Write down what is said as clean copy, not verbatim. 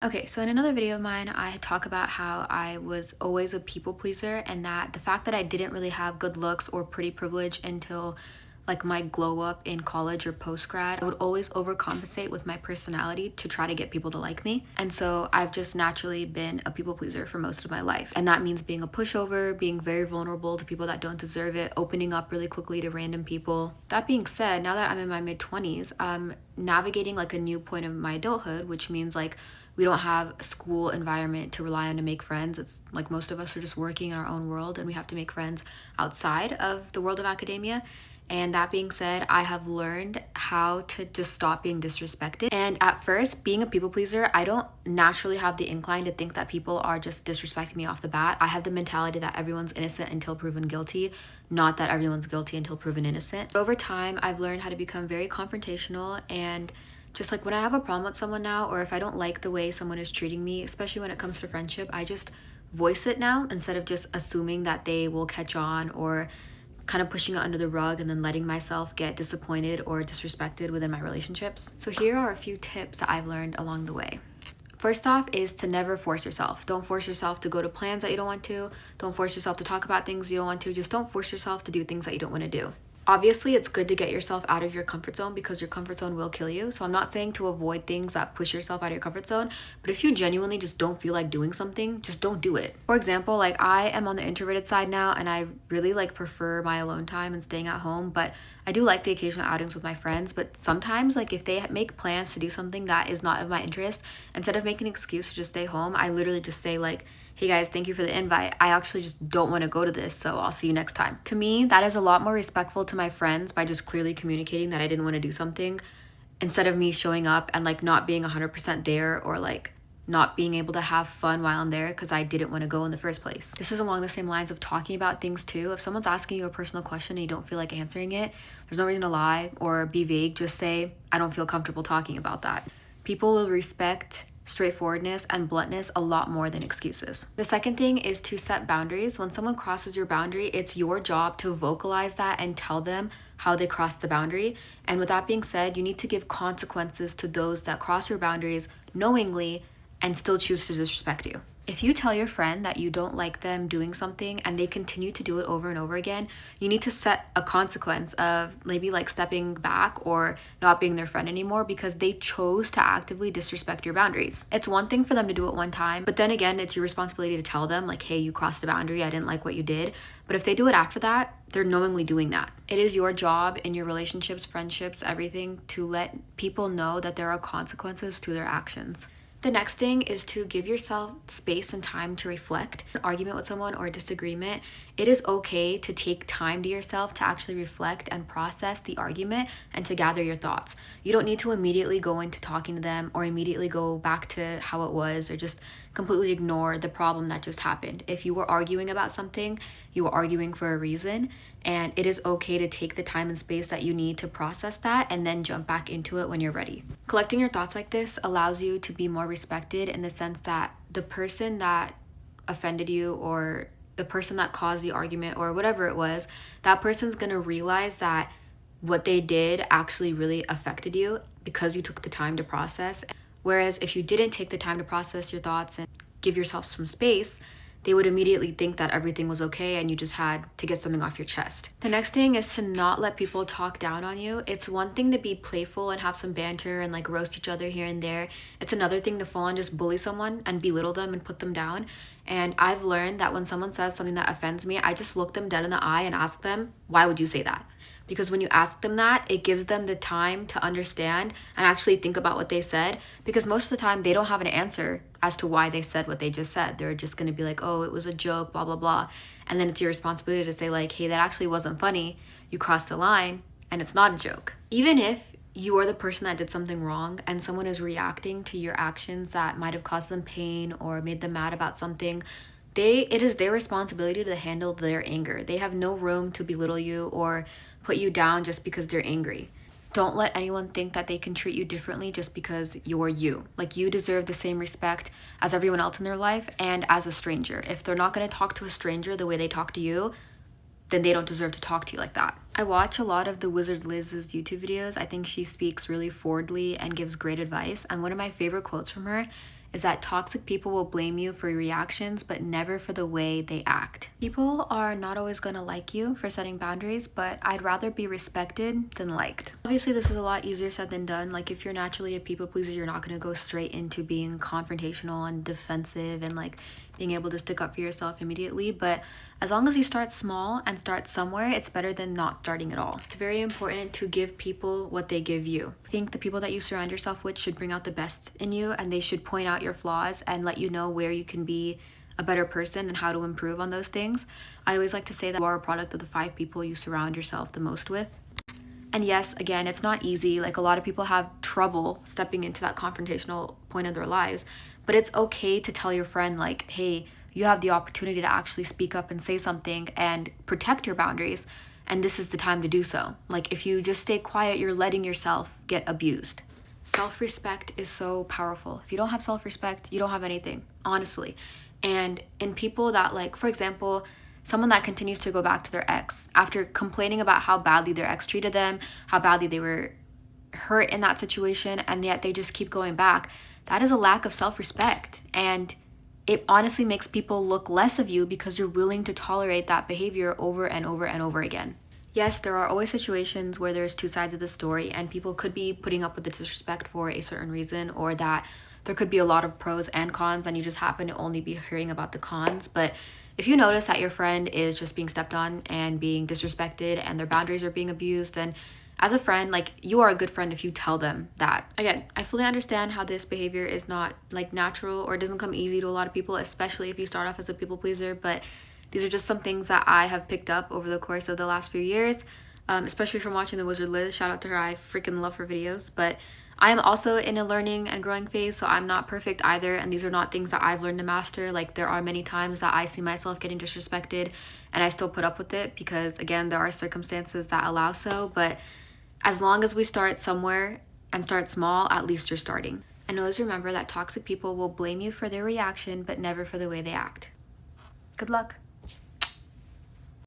Okay, so in another video of mine, I talk about how I was always a people pleaser and that the fact that I didn't really have good looks or pretty privilege until like my glow up in college or post grad, I would always overcompensate with my personality to try to get people to like me. And so I've just naturally been a people pleaser for most of my life. And that means being a pushover, being very vulnerable to people that don't deserve it, opening up really quickly to random people. That being said, now that I'm in my mid 20s, I'm navigating like a new point of my adulthood, which means like we don't have a school environment to rely on to make friends. It's like most of us are just working in our own world and we have to make friends outside of the world of academia. And that being said, I have learned how to just stop being disrespected. And at first, being a people pleaser, I don't naturally have the incline to think that people are just disrespecting me off the bat. I have the mentality that everyone's innocent until proven guilty, not that everyone's guilty until proven innocent. But over time, I've learned how to become very confrontational and just like when I have a problem with someone now, or if I don't like the way someone is treating me, especially when it comes to friendship, I just voice it now instead of just assuming that they will catch on or kind of pushing it under the rug and then letting myself get disappointed or disrespected within my relationships. So here are a few tips that I've learned along the way. First off is to never force yourself. Don't force yourself to go to plans that you don't want to. Don't force yourself to talk about things you don't want to. Just don't force yourself to do things that you don't want to do. Obviously, it's good to get yourself out of your comfort zone because your comfort zone will kill you. So I'm not saying to avoid things that push yourself out of your comfort zone, but if you genuinely just don't feel like doing something, just don't do it. For example, like I am on the introverted side now and I really like prefer my alone time and staying at home, but I do like the occasional outings with my friends. But sometimes like if they make plans to do something that is not of my interest, instead of making an excuse to just stay home, I literally just say like, hey guys, thank you for the invite. I actually just don't want to go to this, so I'll see you next time. To me, that is a lot more respectful to my friends by just clearly communicating that I didn't want to do something instead of me showing up and like not being 100% there or like not being able to have fun while I'm there because I didn't want to go in the first place. This is along the same lines of talking about things too. If someone's asking you a personal question and you don't feel like answering it, there's no reason to lie or be vague. Just say, I don't feel comfortable talking about that. People will respect straightforwardness and bluntness a lot more than excuses. The second thing is to set boundaries. When someone crosses your boundary, it's your job to vocalize that and tell them how they crossed the boundary. And with that being said, you need to give consequences to those that cross your boundaries knowingly and still choose to disrespect you. If you tell your friend that you don't like them doing something and they continue to do it over and over again, you need to set a consequence of maybe like stepping back or not being their friend anymore because they chose to actively disrespect your boundaries. It's one thing for them to do it one time, but then again, it's your responsibility to tell them like, hey, you crossed a boundary, I didn't like what you did. But if they do it after that, they're knowingly doing that. It is your job in your relationships, friendships, everything to let people know that there are consequences to their actions. The next thing is to give yourself space and time to reflect. An argument with someone or a disagreement, it is okay to take time to yourself to actually reflect and process the argument and to gather your thoughts. You don't need to immediately go into talking to them or immediately go back to how it was or just completely ignore the problem that just happened. If you were arguing about something, you were arguing for a reason, and it is okay to take the time and space that you need to process that and then jump back into it when you're ready. Collecting your thoughts like this allows you to be more respected in the sense that the person that offended you or the person that caused the argument or whatever it was, that person's gonna realize that what they did actually really affected you because you took the time to process. Whereas if you didn't take the time to process your thoughts and give yourself some space, they would immediately think that everything was okay and you just had to get something off your chest. The next thing is to not let people talk down on you. It's one thing to be playful and have some banter and like roast each other here and there. It's another thing to full on just bully someone and belittle them and put them down. And I've learned that when someone says something that offends me, I just look them dead in the eye and ask them, why would you say that? Because when you ask them that, it gives them the time to understand and actually think about what they said. Because most of the time, they don't have an answer as to why they said what they just said. They're just going to be like, oh, it was a joke, blah, blah, blah. And then it's your responsibility to say like, hey, that actually wasn't funny. You crossed the line and it's not a joke. Even if you are the person that did something wrong and someone is reacting to your actions that might have caused them pain or made them mad about something, it is their responsibility to handle their anger. They have no room to belittle you or put you down just because they're angry. Don't let anyone think that they can treat you differently just because you're you. Like, you deserve the same respect as everyone else in their life and as a stranger. If they're not going to talk to a stranger the way they talk to you, then they don't deserve to talk to you like that. I watch a lot of the Wizard Liz's YouTube videos. I think she speaks really forwardly and gives great advice. And one of my favorite quotes from her is that toxic people will blame you for your reactions, but never for the way they act. People are not always gonna like you for setting boundaries, but I'd rather be respected than liked. Obviously, this is a lot easier said than done. Like, if you're naturally a people pleaser, you're not gonna go straight into being confrontational and defensive and like being able to stick up for yourself immediately. But as long as you start small and start somewhere, it's better than not starting at all. It's very important to give people what they give you. I think the people that you surround yourself with should bring out the best in you, and they should point out your flaws and let you know where you can be a better person and how to improve on those things. I always like to say that you are a product of the 5 people you surround yourself the most with. And yes, again, it's not easy. Like, a lot of people have trouble stepping into that confrontational point of their lives, but it's okay to tell your friend, like, hey, you have the opportunity to actually speak up and say something and protect your boundaries, and this is the time to do so. Like, if you just stay quiet, you're letting yourself get abused. Self-respect is so powerful. If you don't have self-respect, you don't have anything, honestly. And in people that, like, for example, someone that continues to go back to their ex after complaining about how badly their ex treated them, how badly they were hurt in that situation, and yet they just keep going back, that is a lack of self-respect. And it honestly makes people look less of you because you're willing to tolerate that behavior over and over and over again. Yes, there are always situations where there's 2 sides of the story, and people could be putting up with the disrespect for a certain reason, or that there could be a lot of pros and cons and you just happen to only be hearing about the cons. But if you notice that your friend is just being stepped on and being disrespected and their boundaries are being abused, then as a friend, like, you are a good friend if you tell them that. Again, I fully understand how this behavior is not like natural, or it doesn't come easy to a lot of people, especially if you start off as a people pleaser, but these are just some things that I have picked up over the course of the last few years, especially from watching The Wizard Liz. Shout out to her, I freaking love her videos. But I am also in a learning and growing phase, so I'm not perfect either, and these are not things that I've learned to master. Like, there are many times that I see myself getting disrespected and I still put up with it because, again, there are circumstances that allow so. But as long as we start somewhere and start small, at least you're starting. And always remember that toxic people will blame you for their reaction, but never for the way they act. Good luck.